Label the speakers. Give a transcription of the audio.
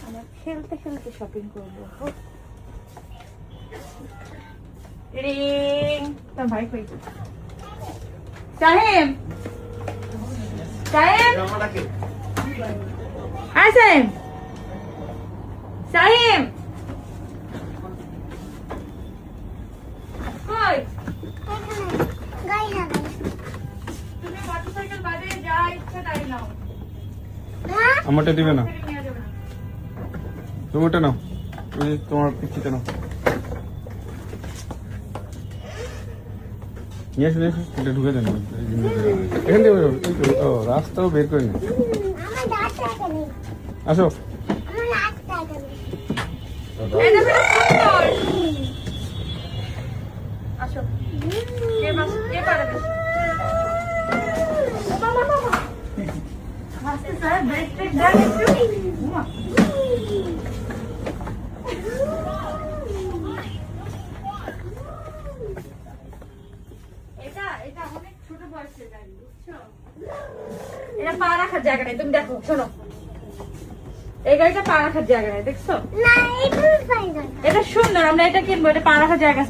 Speaker 1: আমরা খেলতে খেলতে শপিং করবো। রিং তোর ভাই কই? সাহেব সাহেব হ্যাঁ সাহেব সাহেব কই? তুমি মোটরসাইকেল বাদে যা ইচ্ছা তাই নাও।
Speaker 2: আমারটা দিবে না, তুমিটা নাও, তোমার পিচ্ছিটা নাও। নিয়ে আসো নিয়ে আসো, এটা ঢুকে দেন এখান থেকে রাস্তাও বের করে নি। আসো
Speaker 1: আসো কে বাস কে পারে বেশি? আস্তে স্যার ব্রেক ব্রেক দেন একটু। এটা এটা অনেক ছোট বয়সের গাড়ি বুঝছো? এটা পা রাখার জায়গা নেই, তুমি দেখো শোনো এই গাড়িটা পা রাখার জায়গা নেই দেখছো? এটা সুন্দর, আমরা এটা কিনবো, এটা পা রাখার জায়গা